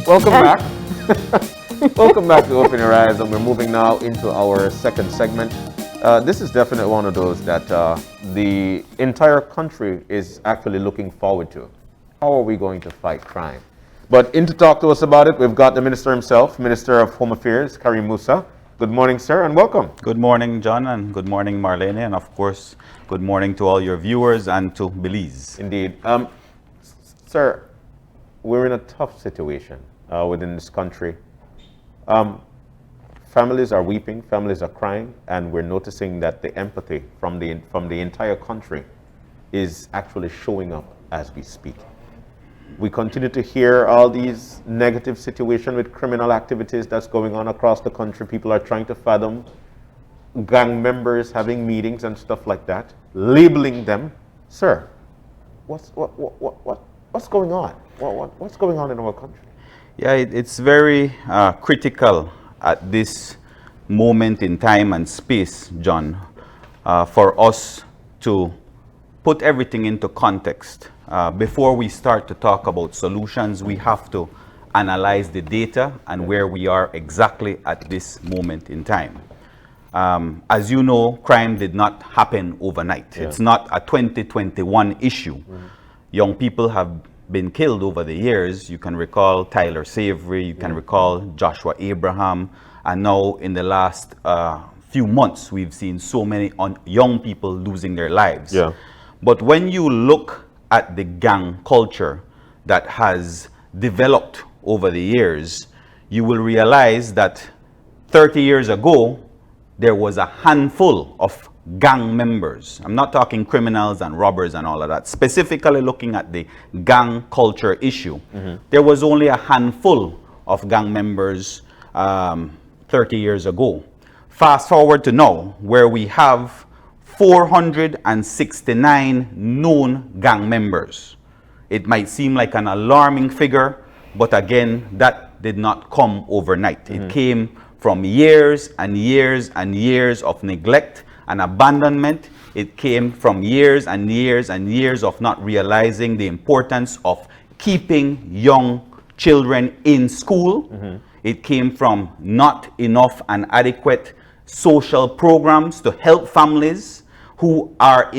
Welcome back. Welcome back to Open Your Eyes, and we're moving now into our second segment. This is definitely one of those that the entire country is actually looking forward to. How are we going to fight crime? But in to talk to us about it, we've got the Minister himself, Minister of Home Affairs, Kareem Musa. Good morning, sir, and welcome. Good morning, John, and good morning, Marlene, and of course, good morning to all your viewers and to Belize. Indeed. Sir, we're in a tough situation within this country. Families are weeping, families are crying, and we're noticing that the empathy from the entire country is actually showing up as we speak. We continue to hear all these negative situations with criminal activities that's going on across the country. People are trying to fathom gang members having meetings and stuff like that, labeling them. Sir, what's going on? What's going on in our country? Yeah, it's very critical at this moment in time and space, John, for us to put everything into context. Before we start to talk about solutions, we have to analyze the data and where we are exactly at this moment in time. As you know, crime did not happen overnight. Yeah. It's not a 2021 issue. Mm-hmm. Young people have been killed over the years. You can recall Tyler Savory, you can recall Joshua Abraham, and now in the last few months, we've seen so many young people losing their lives. Yeah. But when you look at the gang culture that has developed over the years, you will realize that 30 years ago, there was a handful of gang members. I'm not talking criminals and robbers and all of that. Specifically looking at the gang culture issue, there was only a handful of gang members 30 years ago. Fast forward to now, where we have 469 known gang members. It might seem like an alarming figure, but again, that did not come overnight. It came from years and years and years of neglect and abandonment. It came from years and years and years of not realizing the importance of keeping young children in school. It came from not enough and adequate social programs to help families who are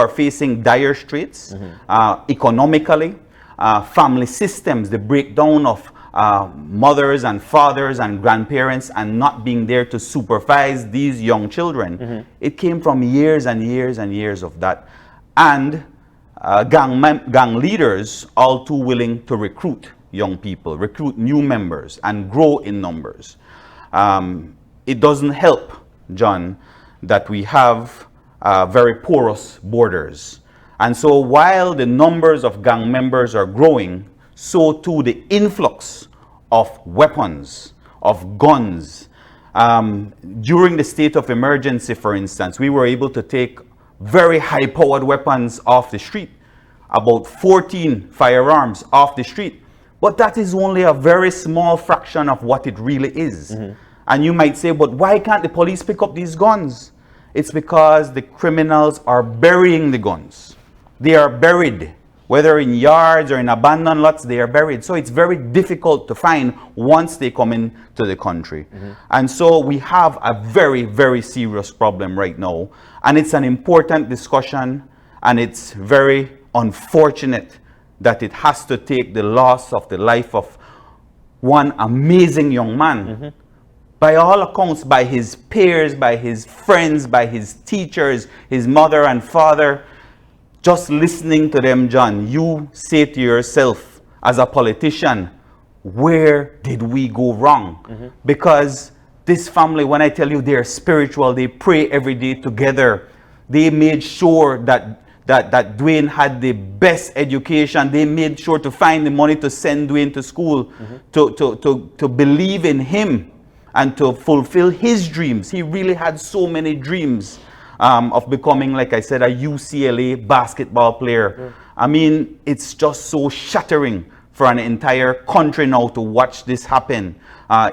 facing dire straits economically, family systems, the breakdown of mothers and fathers and grandparents and not being there to supervise these young children. It came from years and years and years of that. And gang leaders all too willing to recruit young people, recruit new members and grow in numbers. It doesn't help, John, that we have very porous borders. And so while the numbers of gang members are growing, so too the influx of weapons, of guns. During the state of emergency, for instance, we were able to take very high-powered weapons off the street, about 14 firearms off the street. But that is only a very small fraction of what it really is. And you might say, but why can't the police pick up these guns? It's because the criminals are burying the guns. They are buried. Whether in yards or in abandoned lots, they are buried. So it's very difficult to find once they come into the country. And so we have a very, very serious problem right now. And it's an important discussion, and it's very unfortunate that it has to take the loss of the life of one amazing young man. By all accounts, by his peers, by his friends, by his teachers, his mother and father. Just listening to them, John, you say to yourself as a politician, where did we go wrong? Because this family, when I tell you they're spiritual, they pray every day together. They made sure that Dwayne had the best education. They made sure to find the money to send Dwayne to school, to believe in him and to fulfill his dreams. He really had so many dreams. Of becoming, like I said, a UCLA basketball player. I mean, it's just so shattering for an entire country now to watch this happen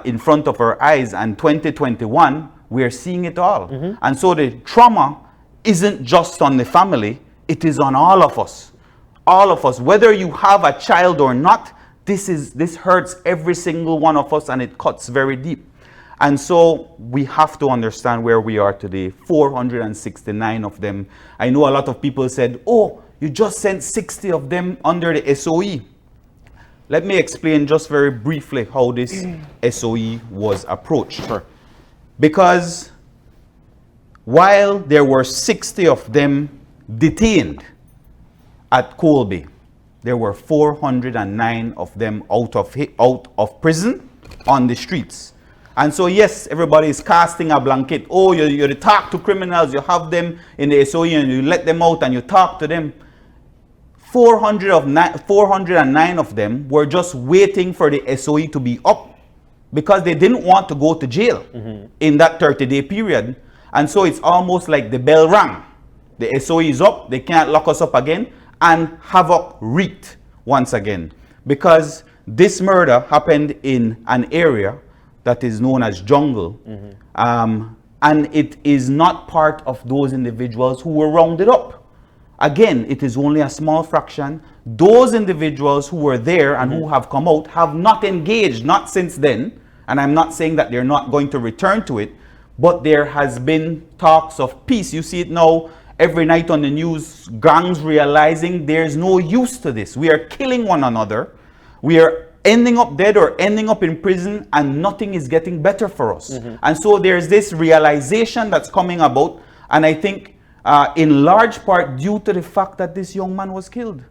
in front of our eyes. And 2021, we're seeing it all. And so the trauma isn't just on the family, it is on all of us. All of us, whether you have a child or not, This hurts every single one of us, and it cuts very deep. And so we have to understand where we are today. 469 of them. I know a lot of people said, oh, you just sent 60 of them under the SOE. Let me explain just very briefly how this SOE was approached. Sure. Because while there were 60 of them detained at Colby, there were 409 of them out of prison on the streets. And so, yes, everybody is casting a blanket. Oh, you talk to criminals, you have them in the SOE and you let them out and you talk to them. 409 of them were just waiting for the SOE to be up because they didn't want to go to jail in that 30-day period. And so it's almost like the bell rang. The SOE is up, they can't lock us up again, and havoc wreaked once again. Because this murder happened in an area that is known as jungle. And it is not part of those individuals who were rounded up. Again, it is only a small fraction. Those individuals who were there and who have come out have not engaged, not since then. And I'm not saying that they're not going to return to it, but there has been talks of peace. You see it now every night on the news, gangs realizing there's no use to this. We are killing one another. We are ending up dead or ending up in prison, and nothing is getting better for us. And so there's this realization that's coming about, and I think in large part due to the fact that this young man was killed.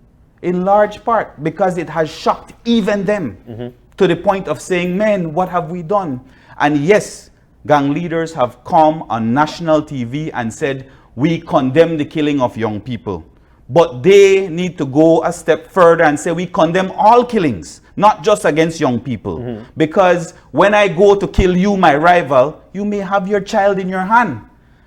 In large part because it has shocked even them to the point of saying, man, what have we done? And yes, gang leaders have come on national TV and said, we condemn the killing of young people. But they need to go a step further and say, we condemn all killings, not just against young people. Because when I go to kill you, my rival, you may have your child in your hand.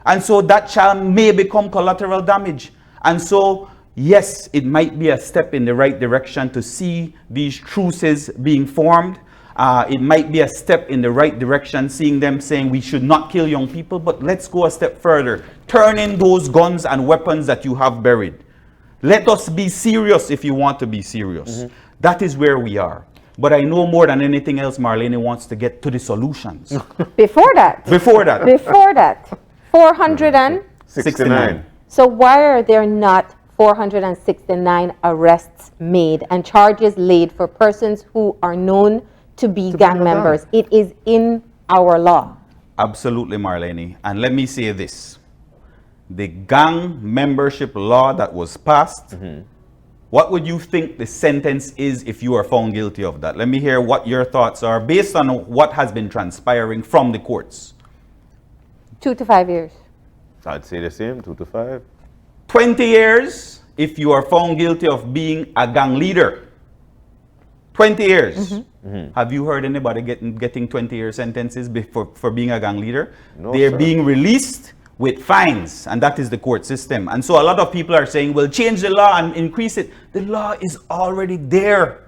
And so that child may become collateral damage. And so, yes, it might be a step in the right direction to see these truces being formed. It might be a step in the right direction, seeing them saying we should not kill young people, but let's go a step further. Turn in those guns and weapons that you have buried. Let us be serious if you want to be serious. That is where we are. But I know more than anything else, Marlene wants to get to the solutions. Before that. 469. So why are there not 469 arrests made and charges laid for persons who are known to be gang members? It is in our law. Absolutely, Marlene. And let me say this. The gang membership law that was passed, what would you think the sentence is if you are found guilty of that? Let me hear what your thoughts are based on what has been transpiring from the courts. 2 to 5 years. I'd say the same, 2 to 5. 20 years if you are found guilty of being a gang leader. 20 years. Have you heard anybody getting 20-year sentences for being a gang leader? No, They're sir. being released with fines, and that is the court system. And so a lot of people are saying, well, change the law and increase it. The law is already there.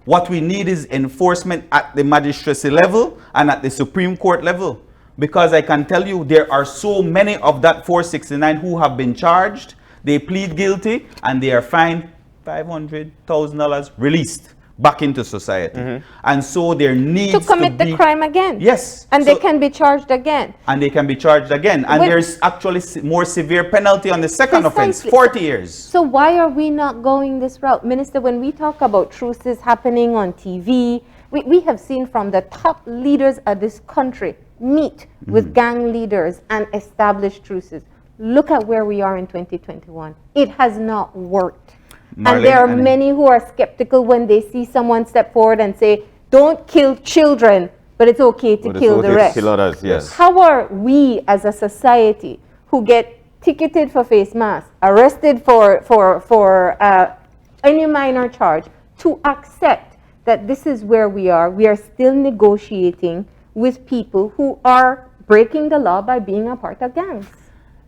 What we need is enforcement at the magistracy level and at the Supreme Court level. Because I can tell you, there are so many of that 469 who have been charged. They plead guilty and they are fined $500,000, released back into society. And so there needs To commit the crime again. Yes. And So- they can be charged again. And they can be charged again. And When- there's actually more severe penalty on the second offense, Precisely. 40 years. So why are we not going this route? Minister, when we talk about truces happening on TV, we have seen from the top leaders of this country meet with gang leaders and establish truces. Look at where we are in 2021. It has not worked. And there are Marlene, many who are skeptical when they see someone step forward and say, don't kill children, but it's okay to But it's kill okay the to rest. kill others, yes. How are we as a society who get ticketed for face masks, arrested for any minor charge, to accept that this is where we are? We are still negotiating with people who are breaking the law by being a part of gangs.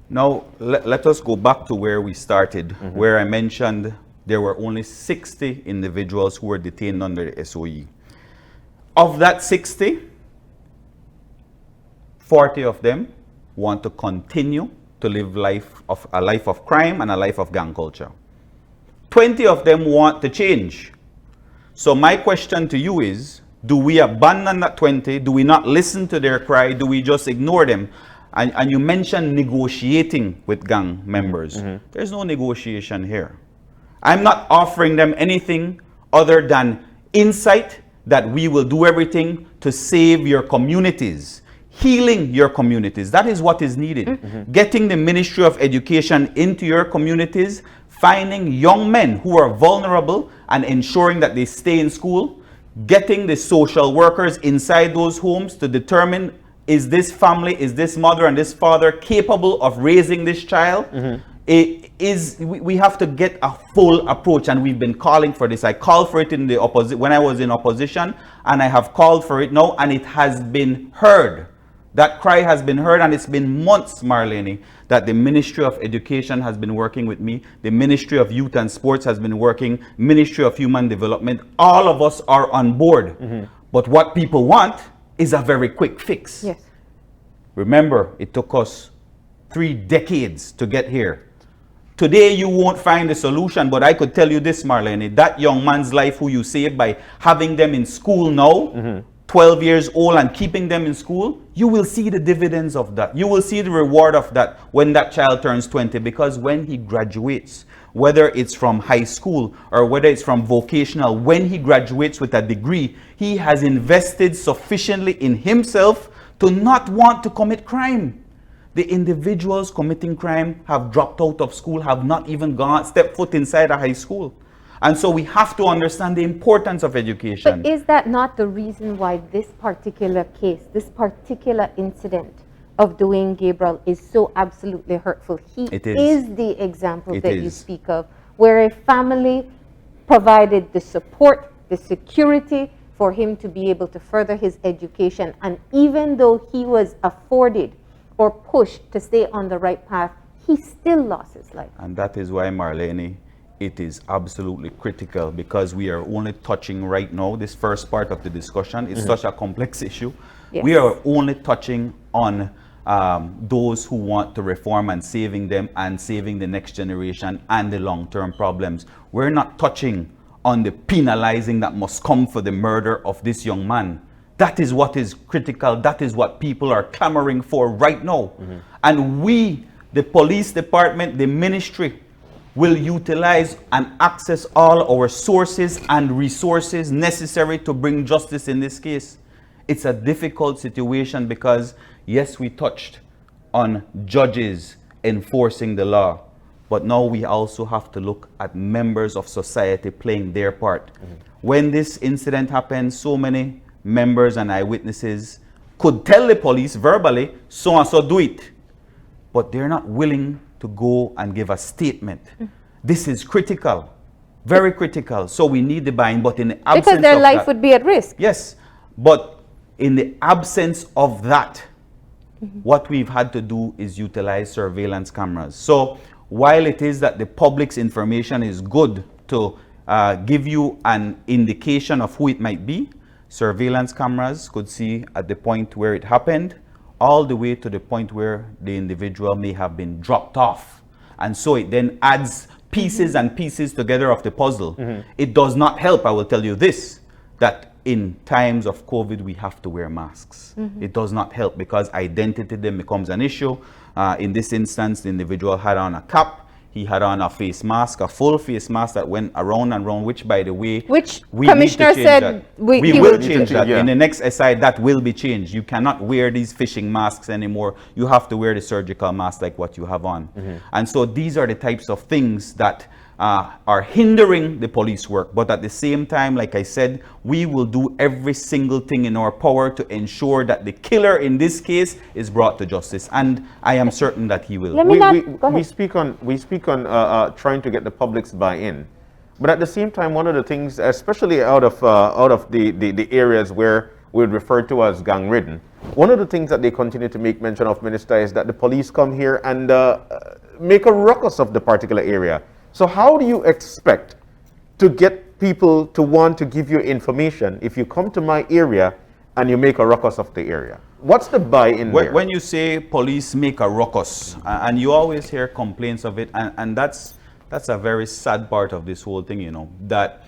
Now, let us go back to where we started, where I mentioned there were only 60 individuals who were detained under the SOE. Of that 60, 40 of them want to continue to live a life of crime and a life of gang culture. 20 of them want to change. So my question to you is, do we abandon that 20? Do we not listen to their cry? Do we just ignore them? And you mentioned negotiating with gang members. There's no negotiation here. I'm not offering them anything other than insight that we will do everything to save your communities, healing your communities. That is what is needed. Getting the Ministry of Education into your communities, finding young men who are vulnerable and ensuring that they stay in school, getting the social workers inside those homes to determine, is this family, is this mother and this father capable of raising this child? We have to get a full approach, and we've been calling for this. I called for it in the when I was in opposition, and I have called for it now, and it has been heard. That cry has been heard, and it's been months, Marlene, that the Ministry of Education has been working with me. The Ministry of Youth and Sports has been working. Ministry of Human Development. All of us are on board. But what people want is a very quick fix. Yes. Remember, it took us 3 decades to get here. Today, you won't find a solution, but I could tell you this, Marlene, that young man's life who you saved by having them in school now, 12 years old, and keeping them in school, you will see the dividends of that. You will see the reward of that when that child turns 20, because when he graduates, whether it's from high school or whether it's from vocational, when he graduates with a degree, he has invested sufficiently in himself to not want to commit crime. The individuals committing crime have dropped out of school, have not even stepped foot inside a high school. And so we have to understand the importance of education. But is that not the reason why this particular case, this particular incident of Dwayne Gabriel is so absolutely hurtful? He is the example that you speak of, where a family provided the support, the security for him to be able to further his education. And even though he was afforded or pushed to stay on the right path, he still lost his life. And that is why, Marlene, it is absolutely critical, because we are only touching right now, this first part of the discussion is such a complex issue. Yes. We are only touching on those who want to reform and saving them and saving the next generation and the long-term problems. We're not touching on the penalizing that must come for the murder of this young man. That is what is critical. That is what people are clamoring for right now. And we, the police department, the ministry, will utilize and access all our sources and resources necessary to bring justice in this case. It's a difficult situation because, yes, we touched on judges enforcing the law, but now we also have to look at members of society playing their part. When this incident happened, so many members and eyewitnesses could tell the police verbally, so and so do it, but they're not willing to go and give a statement. This is critical, very critical. So we need the buy-in, but in the absence because their of life that, would be at risk. yes, but in the absence of that, what we've had to do is utilize surveillance cameras. So while it is that the public's information is good to give you an indication of who it might be, surveillance cameras could see at the point where it happened, all the way to the point where the individual may have been dropped off. And so it then adds pieces and pieces together of the puzzle. It does not help, I will tell you this, that in times of COVID, we have to wear masks. It does not help because identity then becomes an issue. In this instance, the individual had on a cap. He had on a face mask, a full face mask that went around and around, which, by the way, we Commissioner said we will change that. In the next SI, that will be changed. You cannot wear these fishing masks anymore. You have to wear the surgical mask like what you have on. And so these are the types of things that are hindering the police work. But at the same time, like I said, we will do every single thing in our power to ensure that the killer in this case is brought to justice. And I am certain that he will. We speak on trying to get the public's buy-in. But at the same time, one of the things, especially out of the areas where we would refer to as gang-ridden, one of the things that they continue to make mention of, Minister, is that the police come here and make a ruckus of the particular area. So how do you expect to get people to want to give you information if you come to my area and you make a ruckus of the area? What's the buy-in there? When you say police make a ruckus, and you always hear complaints of it, and that's a very sad part of this whole thing, you know, that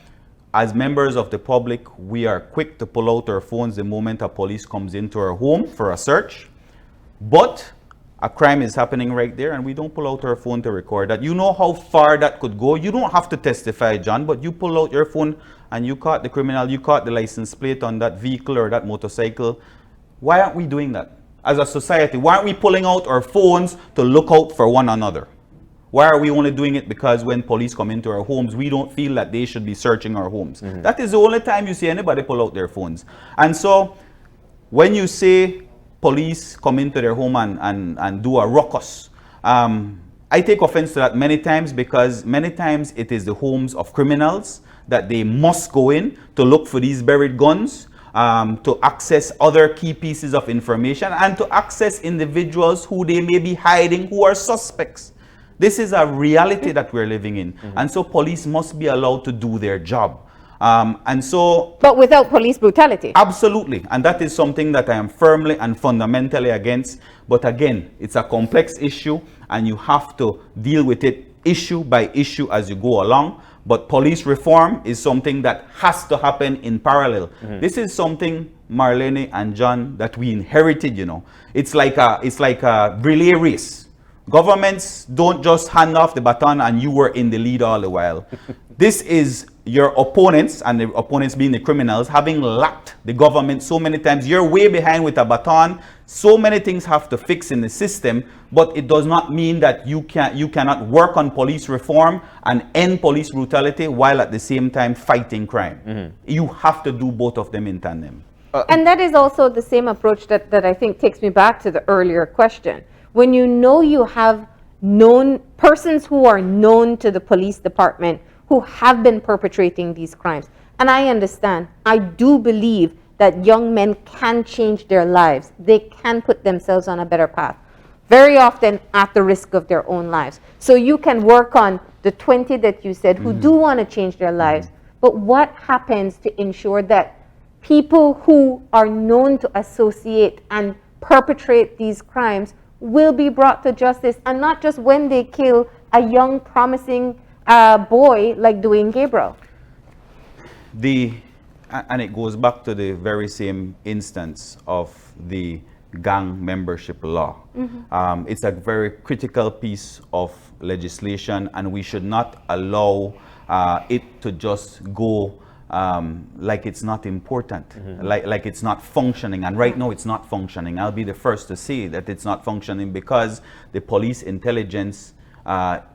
as members of the public, we are quick to pull out our phones the moment a police comes into our home for a search. But a crime is happening right there and we don't pull out our phone to record that. You know how far that could go. You don't have to testify, John, but you pull out your phone and you caught the criminal, you caught the license plate on that vehicle or that motorcycle. Why aren't we doing that? As a society, why aren't we pulling out our phones to look out for one another? Why are we only doing it because when police come into our homes, we don't feel that they should be searching our homes? That is the only time you see anybody pull out their phones. And so when you say police come into their home and do a ruckus, I take offense to that many times because many times it is the homes of criminals that they must go in to look for these buried guns, to access other key pieces of information and to access individuals who they may be hiding who are suspects. This is a reality that we're living in. And so police must be allowed to do their job. But without police brutality. Absolutely. And that is something that I am firmly and fundamentally against. But again, it's a complex issue and you have to deal with it issue by issue as you go along. But police reform is something that has to happen in parallel. This is something, Marlene and John, that we inherited, you know. It's like a relay race. Governments don't just hand off the baton and you were in the lead all the while. This is your opponents, and the opponents being the criminals, having lapped the government so many times. You're way behind with a baton. So many things have to fix in the system, but it does not mean that you cannot work on police reform and end police brutality while at the same time fighting crime. You have to do both of them in tandem. And that is also the same approach that I think takes me back to the earlier question. When you know you have known persons who are known to the police department who have been perpetrating these crimes. And I understand, I do believe that young men can change their lives. They can put themselves on a better path, very often at the risk of their own lives. So you can work on the 20 that you said who do want to change their lives. But what happens to ensure that people who are known to associate and perpetrate these crimes will be brought to justice, and not just when they kill a young, promising boy like Dwayne Gabriel? And it goes back to the very same instance of the gang membership law. It's a very critical piece of legislation, and we should not allow it to just go like it's not important, like it's not functioning. And right now it's not functioning. I'll be the first to say that it's not functioning because the police intelligence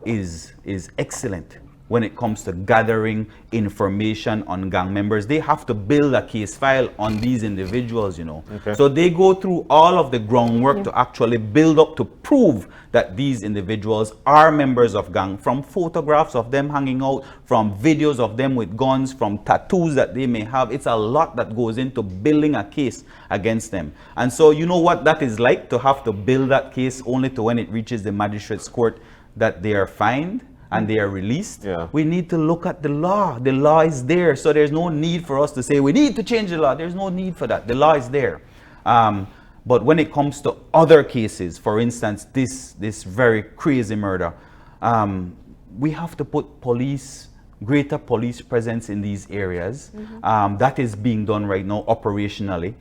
is excellent when it comes to gathering information on gang members. They have to build a case file on these individuals, you know. So they go through all of the groundwork to actually build up to prove that these individuals are members of gang, from photographs of them hanging out, from videos of them with guns, from tattoos that they may have. It's a lot that goes into building a case against them. And so you know what that is like, to have to build that case only to when it reaches the magistrate's court that they are fined and they are released. We need to look at the law. The law is there, so there's no need for us to say we need to change the law. There's no need for that. The law is there. But when it comes to other cases, for instance, this very crazy murder, we have to put greater police presence in these areas. That is being done right now operationally.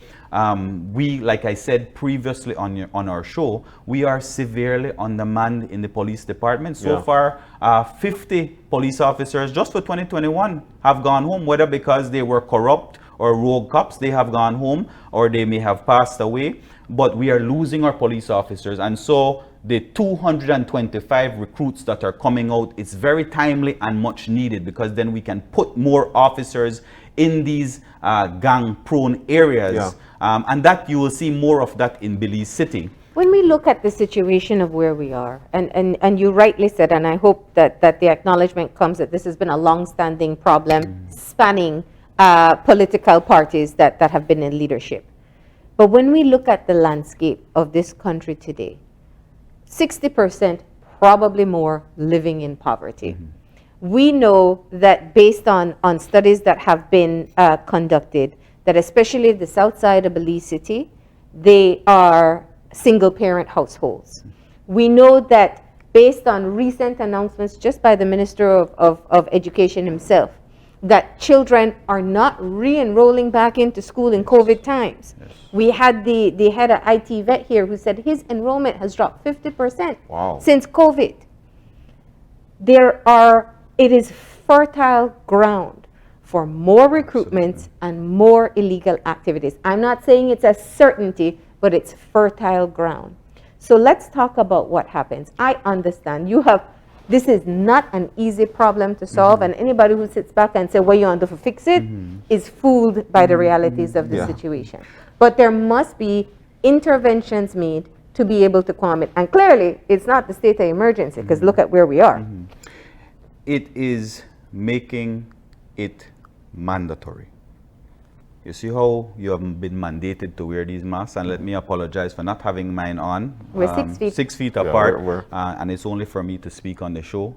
We, like I said previously on our show, we are severely undermanned in the police department. So far, 50 police officers just for 2021 have gone home, whether because they were corrupt or rogue cops, they have gone home, or they may have passed away. But we are losing our police officers. And so the 225 recruits that are coming out, it's very timely and much needed, because then we can put more officers in these gang-prone areas. And that you will see more of that in Belize City. When we look at the situation of where we are, and you rightly said, and I hope that the acknowledgement comes that this has been a long-standing problem spanning political parties that have been in leadership. But when we look at the landscape of this country today, 60%, probably more, living in poverty. We know that based on studies that have been conducted, that especially the south side of Belize City, they are single-parent households. We know that based on recent announcements just by the Minister of Education himself, that children are not re-enrolling back into school in COVID times. Yes. We had the head of IT vet here who said his enrollment has dropped 50% Wow. since COVID. It is fertile ground for more recruitments and more illegal activities. I'm not saying it's a certainty, but it's fertile ground. So let's talk about what happens. I understand this is not an easy problem to solve, and anybody who sits back and says, what you want to do to fix it, is fooled by the realities of the Yeah. situation. But there must be interventions made to be able to calm it. And clearly, it's not the state of emergency, because look at where we are. It is making it mandatory. You see how you have been mandated to wear these masks, and let me apologize for not having mine on. We're 6 feet. 6 feet Yeah, apart, we're- and it's only for me to speak on the show.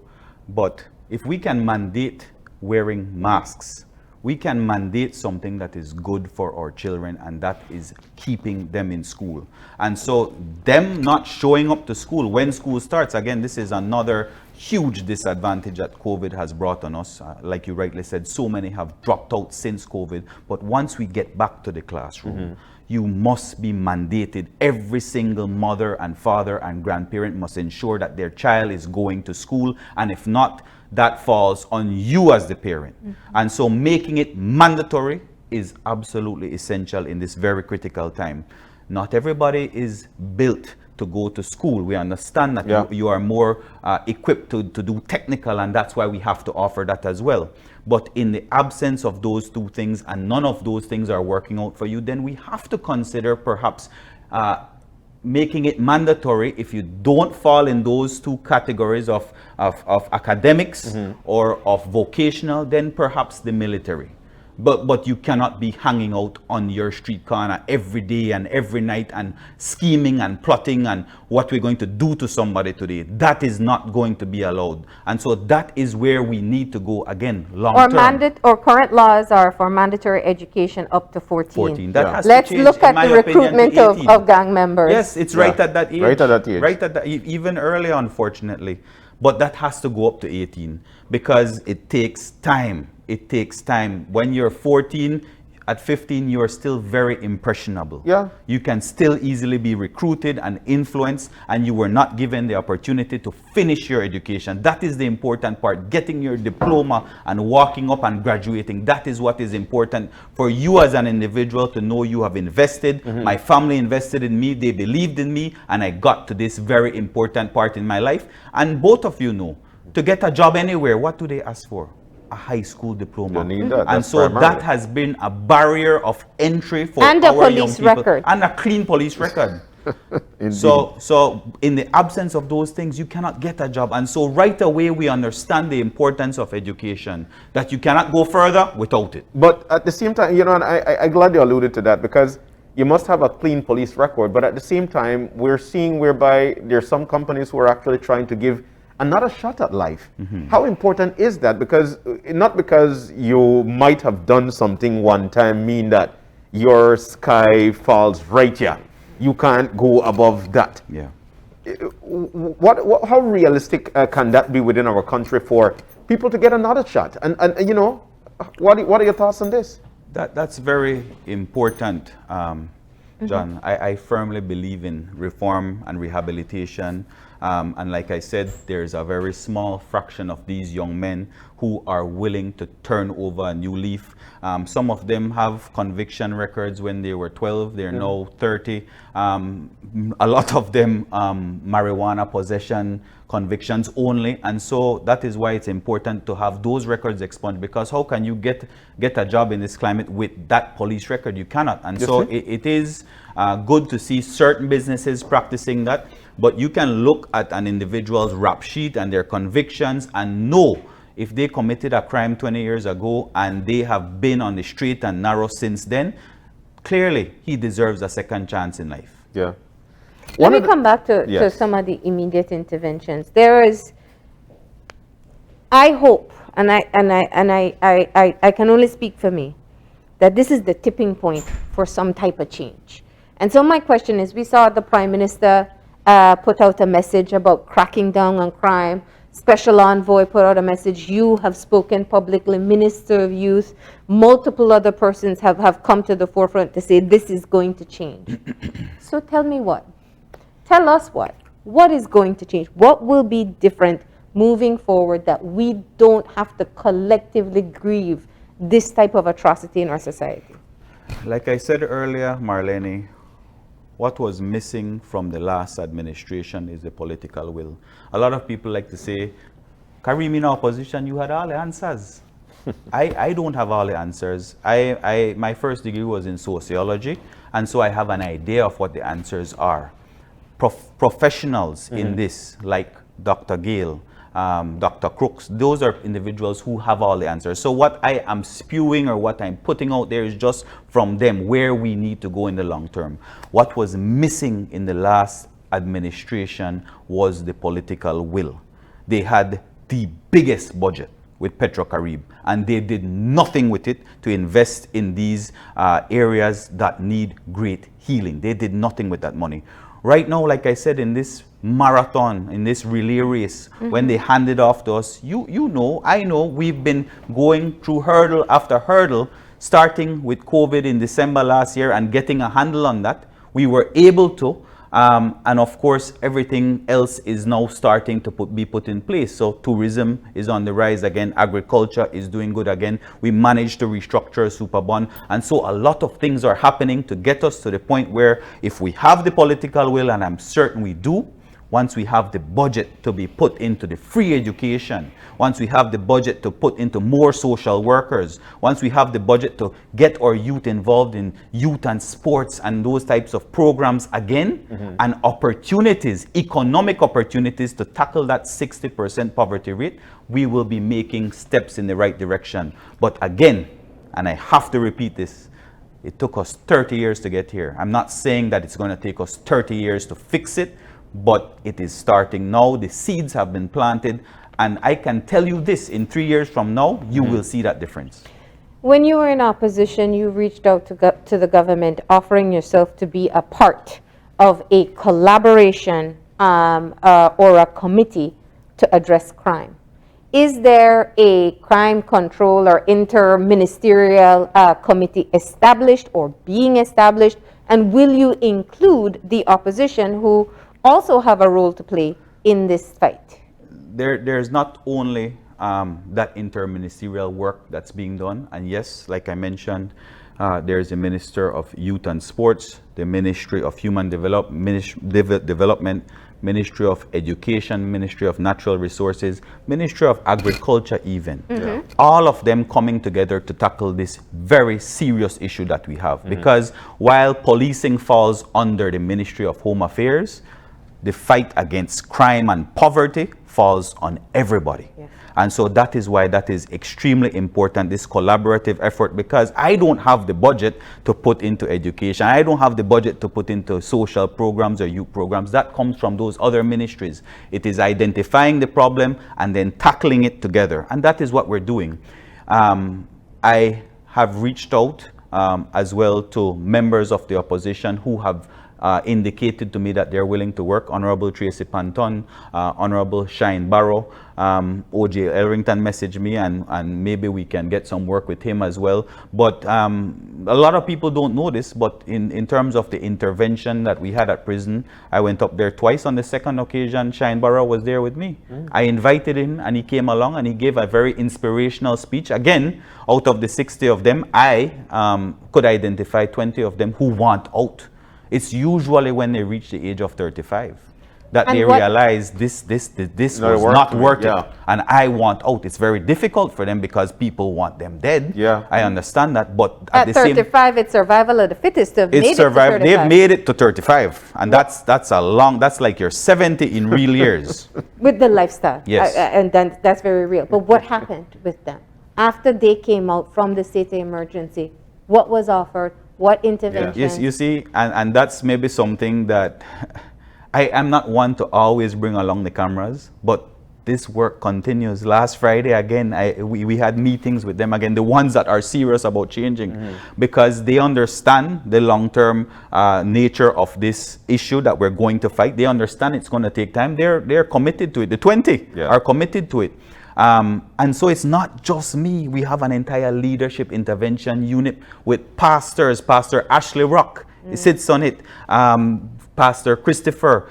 But if we can mandate wearing masks, we can mandate something that is good for our children, and that is keeping them in school. And so them not showing up to school when school starts, again, this is another huge disadvantage that COVID has brought on us. Like you rightly said, so many have dropped out since COVID. But once we get back to the classroom, you must be mandated. Every single mother and father and grandparent must ensure that their child is going to school. And if not, that falls on you as the parent. And so making it mandatory is absolutely essential in this very critical time. Not everybody is built to go to school. We understand that Yeah. you are more equipped to do technical, and that's why we have to offer that as well. But in the absence of those two things, and none of those things are working out for you, then we have to consider perhaps making it mandatory. If you don't fall in those two categories of academics or of vocational, then perhaps the military. But you cannot be hanging out on your street corner every day and every night and scheming and plotting and what we're going to do to somebody today. That is not going to be allowed. And so that is where we need to go again, long term. Or current laws are for mandatory education up to 14. 14. That Yeah. has Let's to change, look in at my the opinion, to recruitment 18. of gang members. Yes, it's Yeah. right at that age. Right at that age. Right at that, even early, unfortunately. But that has to go up to 18 because it takes time. It takes time. When you're 14, at 15, you are still very impressionable. Yeah. You can still easily be recruited and influenced, and you were not given the opportunity to finish your education. That is the important part. Getting your diploma and walking up and graduating. That is what is important for you as an individual to know you have invested. My family invested in me. They believed in me, and I got to this very important part in my life. And both of you know, to get a job anywhere, what do they ask for? A high school diploma. You need that. And That's so primary. that has been a barrier of entry for And a our young police people. record. And a clean police record. Indeed. So in the absence of those things, you cannot get a job. And so right away, we understand the importance of education, that you cannot go further without it. But at the same time, and I'm glad you alluded to that, because you must have a clean police record. But at the same time, we're seeing whereby there's some companies who are actually trying to give another shot at life. How important is that? Because not because you might have done something one time mean that your sky falls right here. You can't go above that. Yeah. How realistic can that be within our country for people to get another shot? And what are your thoughts on this? That's very important, John. I firmly believe in reform and rehabilitation. And like I said, there's a very small fraction of these young men who are willing to turn over a new leaf. Some of them have conviction records when they were 12, they're now 30. A lot of them marijuana possession convictions only. And so that is why it's important to have those records expunged, because how can you get a job in this climate with that police record? You cannot. And Yes, so sir. it is good to see certain businesses practicing that. But you can look at an individual's rap sheet and their convictions and know if they committed a crime 20 years ago and they have been on the straight and narrow since then, clearly he deserves a second chance in life. Yeah. Let me come back to Yes. some of the immediate interventions. I hope, and I can only speak for me, that this is the tipping point for some type of change. And so my question is, we saw the Prime Minister put out a message about cracking down on crime. Special Envoy put out a message. You have spoken publicly. Minister of Youth, multiple other persons have come to the forefront to say this is going to change. So tell me what? Tell us what? What is going to change? What will be different moving forward that we don't have to collectively grieve this type of atrocity in our society? Like I said earlier, Marlene, what was missing from the last administration is the political will. A lot of people like to say, Kareem, in opposition, you had all the answers. I don't have all the answers. My first degree was in sociology, and so I have an idea of what the answers are. Professionals in this, like Dr. Gale, Dr. Crooks, those are individuals who have all the answers. So what I am spewing or what I'm putting out there is just from them where we need to go in the long term. What was missing in the last administration was the political will. They had the biggest budget with PetroCaribe, and they did nothing with it to invest in these areas that need great healing. They did nothing with that money. Right now, like I said, in this marathon, in this relay race, when they hand it off to us, you know, I know, we've been going through hurdle after hurdle, starting with COVID in December last year and getting a handle on that. We were able to, and of course, everything else is now starting to be put in place. So tourism is on the rise again. Agriculture is doing good again. We managed to restructure Superbond. And so a lot of things are happening to get us to the point where if we have the political will, and I'm certain we do, once we have the budget to be put into the free education, once we have the budget to put into more social workers, once we have the budget to get our youth involved in youth and sports and those types of programs again, and opportunities, economic opportunities to tackle that 60% poverty rate, we will be making steps in the right direction. But again, and I have to repeat this, it took us 30 years to get here. I'm not saying that it's going to take us 30 years to fix it, but it is starting now. The seeds have been planted, and I can tell you this, in 3 years from now, you will see that difference. When you were in opposition, you reached out to the government, offering yourself to be a part of a collaboration or a committee to address crime. Is there a crime control or inter-ministerial committee established or being established? And will you include the opposition who also have a role to play in this fight? There's not only that interministerial work that's being done, and yes, like I mentioned, there's a Minister of Youth and Sports, the Ministry of Human Development, Ministry of Education, Ministry of Natural Resources, Ministry of Agriculture even. All of them coming together to tackle this very serious issue that we have. Because while policing falls under the Ministry of Home Affairs, the fight against crime and poverty falls on everybody. And so that is why that is extremely important, this collaborative effort, because I don't have the budget to put into education. I don't have the budget to put into social programs or youth programs. That comes from those other ministries. It is identifying the problem and then tackling it together. And that is what we're doing. I have reached out as well to members of the opposition who have indicated to me that they're willing to work. Honorable Tracy Panton, Honorable Shine Barrow, O.J. Elrington messaged me, and maybe we can get some work with him as well. But a lot of people don't know this, but in terms of the intervention that we had at prison, I went up there twice. On the second occasion, Shine Barrow was there with me. I invited him, and he came along, and he gave a very inspirational speech. Again, out of the 60 of them, I could identify 20 of them who want out. It's usually when they reach the age of 35 that they realize this was not worth it, and I want out. It's very difficult for them because people want them dead. I understand that, but at the 35, it's survival of the fittest. They've made it to 35, and that's like you're 70 in real years with the lifestyle. Yes, and then that's very real. But what happened with them after they came out from the state of emergency? What was offered? What intervention? You see, and that's maybe something that I am not one to always bring along the cameras, but this work continues. Last Friday, again, we had meetings with them again, the ones that are serious about changing, because they understand the long-term nature of this issue that we're going to fight. They understand it's going to take time. They're committed to it. The 20 are committed to it. And so it's not just me. We have an entire leadership intervention unit with pastors. Pastor Ashley Rock sits on it. Pastor Christopher,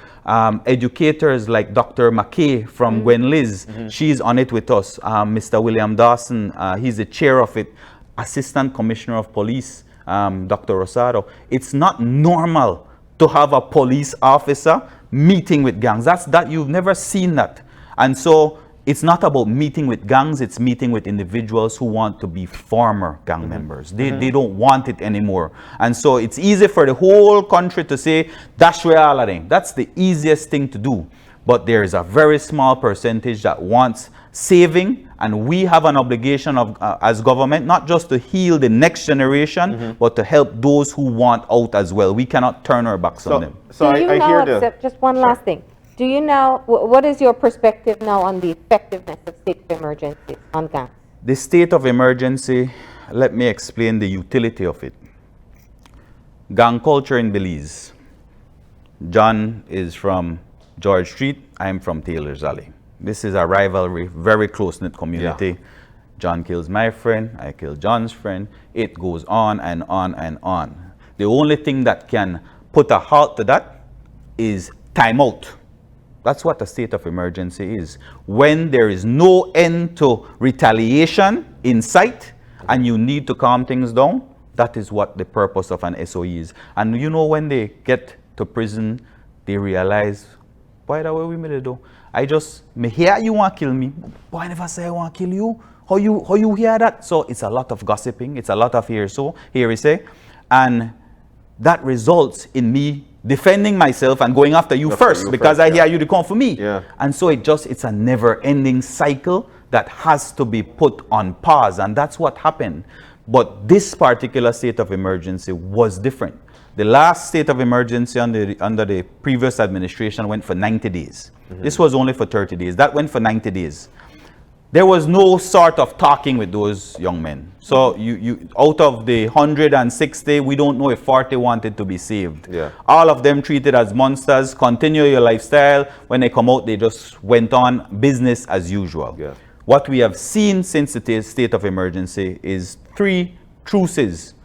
educators like Dr. McKay from Gwen Liz, she's on it with us. Mr. William Dawson, he's the chair of it. Assistant Commissioner of Police, Dr. Rosado. It's not normal to have a police officer meeting with gangs. You've never seen that. And so it's not about meeting with gangs, it's meeting with individuals who want to be former gang members. They don't want it anymore. And so it's easy for the whole country to say, that's reality. That's the easiest thing to do. But there is a very small percentage that wants saving, and we have an obligation of, as government, not just to heal the next generation, but to help those who want out as well. We cannot turn our backs on them. So I hear just one last thing. Do you know, what is your perspective now on the effectiveness of state of emergency on gangs? The state of emergency, let me explain the utility of it. Gang culture in Belize. John is from George Street, I'm from Taylor's Alley. This is a rivalry, very close-knit community. Yeah. John kills my friend, I kill John's friend. It goes on and on and on. The only thing that can put a halt to that is timeout. That's what a state of emergency is. When there is no end to retaliation in sight and you need to calm things down, that is what the purpose of an SOE is. And you know, when they get to prison, they realize, why the way we made it do? Me hear you want to kill me. Why never say I want to kill you? How you hear that? So it's a lot of gossiping. It's a lot of here we say. And that results in me defending myself and going after you first because I hear you to come for me. Yeah. And so it's a never-ending cycle that has to be put on pause, and that's what happened. But this particular state of emergency was different. The last state of emergency under the previous administration went for 90 days. This was only for 30 days. That went for 90 days. There was no sort of talking with those young men. So you out of the 160, we don't know if 40 wanted to be saved. Yeah. All of them treated as monsters, continue your lifestyle. When they come out, they just went on business as usual. Yeah. What we have seen since the state of emergency is 3 truces.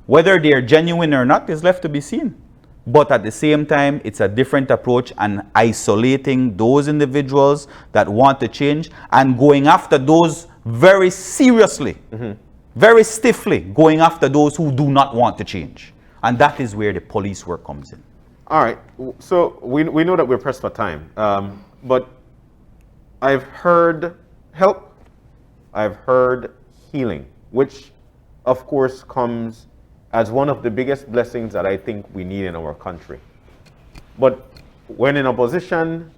Whether they are genuine or not is left to be seen. But at the same time, it's a different approach and isolating those individuals that want to change and going after those very seriously, very stiffly, going after those who do not want to change. And that is where the police work comes in. All right. So we know that we're pressed for time. But I've heard help. I've heard healing, which of course comes as one of the biggest blessings that I think we need in our country. But when in opposition,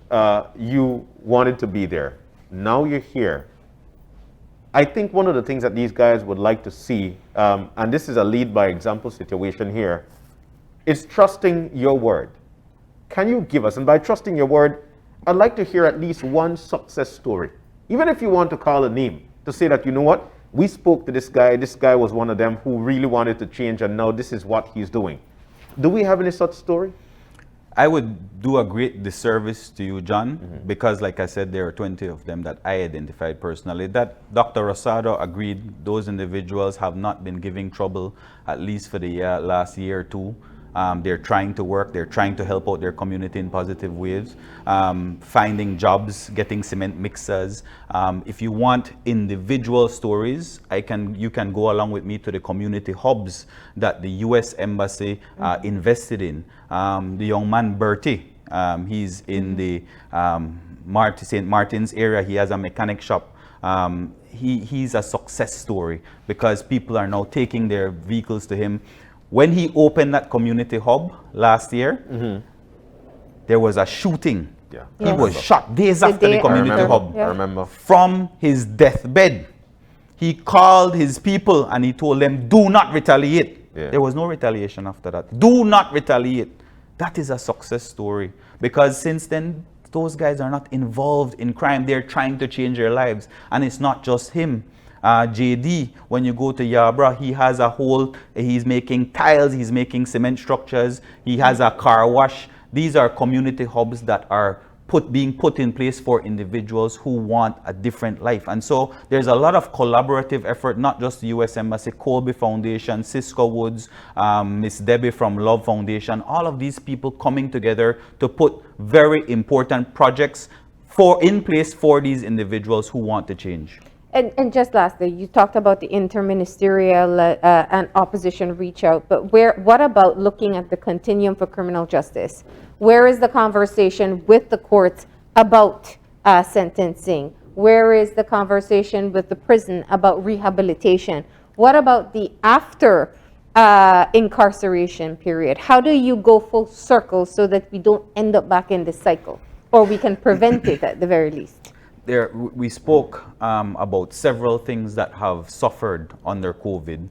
you wanted to be there. Now you're here. I think one of the things that these guys would like to see, and this is a lead by example situation here, is trusting your word. Can you give us, and by trusting your word, I'd like to hear at least one success story. Even if you want to call a name, to say that, you know what, we spoke to this guy was one of them who really wanted to change, and now this is what he's doing. Do we have any such story? I would do a great disservice to you, John, because like I said, there are 20 of them that I identified personally. That Dr. Rosado agreed those individuals have not been giving trouble, at least for the last year or two. They're trying to work, they're trying to help out their community in positive ways, finding jobs, getting cement mixers. If you want individual stories, you can go along with me to the community hubs that the U.S. Embassy invested in. The young man, Bertie, he's in the St. Martin's area. He has a mechanic shop. He's a success story because people are now taking their vehicles to him. When he opened that community hub last year, there was a shooting. Yeah. He was shot days after the community hub. I remember. From his deathbed, he called his people and he told them, do not retaliate. Yeah. There was no retaliation after that. Do not retaliate. That is a success story because since then, those guys are not involved in crime. They're trying to change their lives. And it's not just him. JD, when you go to Yabra, he has he's making tiles, he's making cement structures, he has a car wash. These are community hubs that are being put in place for individuals who want a different life. And so there's a lot of collaborative effort, not just the U.S. Embassy, Colby Foundation, Cisco Woods, Miss Debbie from Love Foundation, all of these people coming together to put very important projects in place for these individuals who want to change. And just lastly, you talked about the interministerial and opposition reach out, but what about looking at the continuum for criminal justice? Where is the conversation with the courts about sentencing? Where is the conversation with the prison about rehabilitation? What about the after incarceration period? How do you go full circle so that we don't end up back in this cycle, or we can prevent it at the very least? We spoke about several things that have suffered under COVID.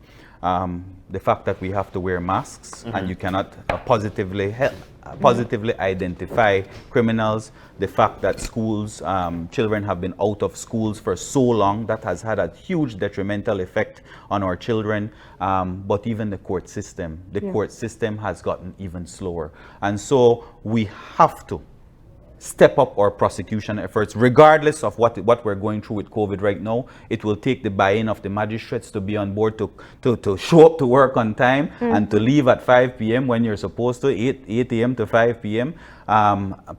The fact that we have to wear masks and you cannot positively identify criminals. The fact that schools, children have been out of schools for so long, that has had a huge detrimental effect on our children. But even the court system, court system has gotten even slower. And so we have to step up our prosecution efforts, regardless of what we're going through with COVID right now. It will take the buy-in of the magistrates to be on board, to show up to work on time and to leave at 5 p.m. when you're supposed to, 8 a.m. to 5 p.m.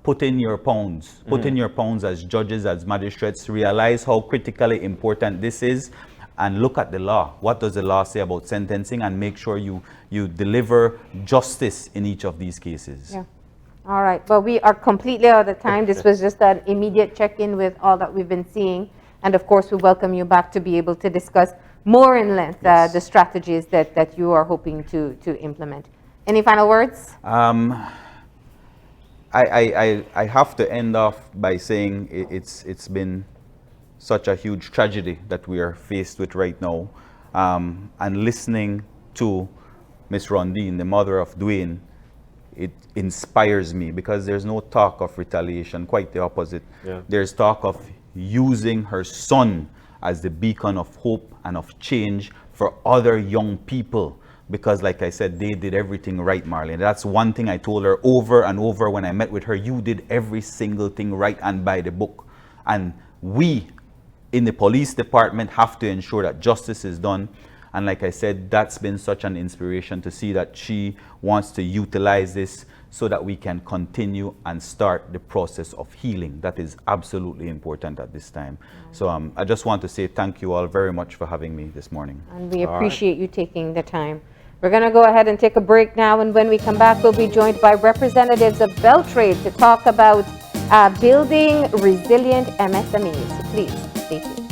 Put in your pounds. Put in your pounds as judges, as magistrates. Realize how critically important this is, and look at the law. What does the law say about sentencing? And make sure you deliver justice in each of these cases. Yeah. All right, well, we are completely out of time. This was just an immediate check-in with all that we've been seeing. And of course, we welcome you back to be able to discuss more in length the strategies that you are hoping to implement. Any final words? I have to end off by saying it's been such a huge tragedy that we are faced with right now. And listening to Miss Rondine, the mother of Dwayne, it inspires me, because there's no talk of retaliation, quite the opposite. Yeah. There's talk of using her son as the beacon of hope and of change for other young people, because like I said, they did everything right, Marlene. That's one thing I told her over and over when I met with her. You did every single thing right and by the book. And we in the police department have to ensure that justice is done. And like I said, that's been such an inspiration to see that she wants to utilize this so that we can continue and start the process of healing. That is absolutely important at this time. So I just want to say thank you all very much for having me this morning. And we appreciate you taking the time. We're going to go ahead and take a break now. And when we come back, we'll be joined by representatives of Beltrade to talk about building resilient MSMEs. So please stay tuned.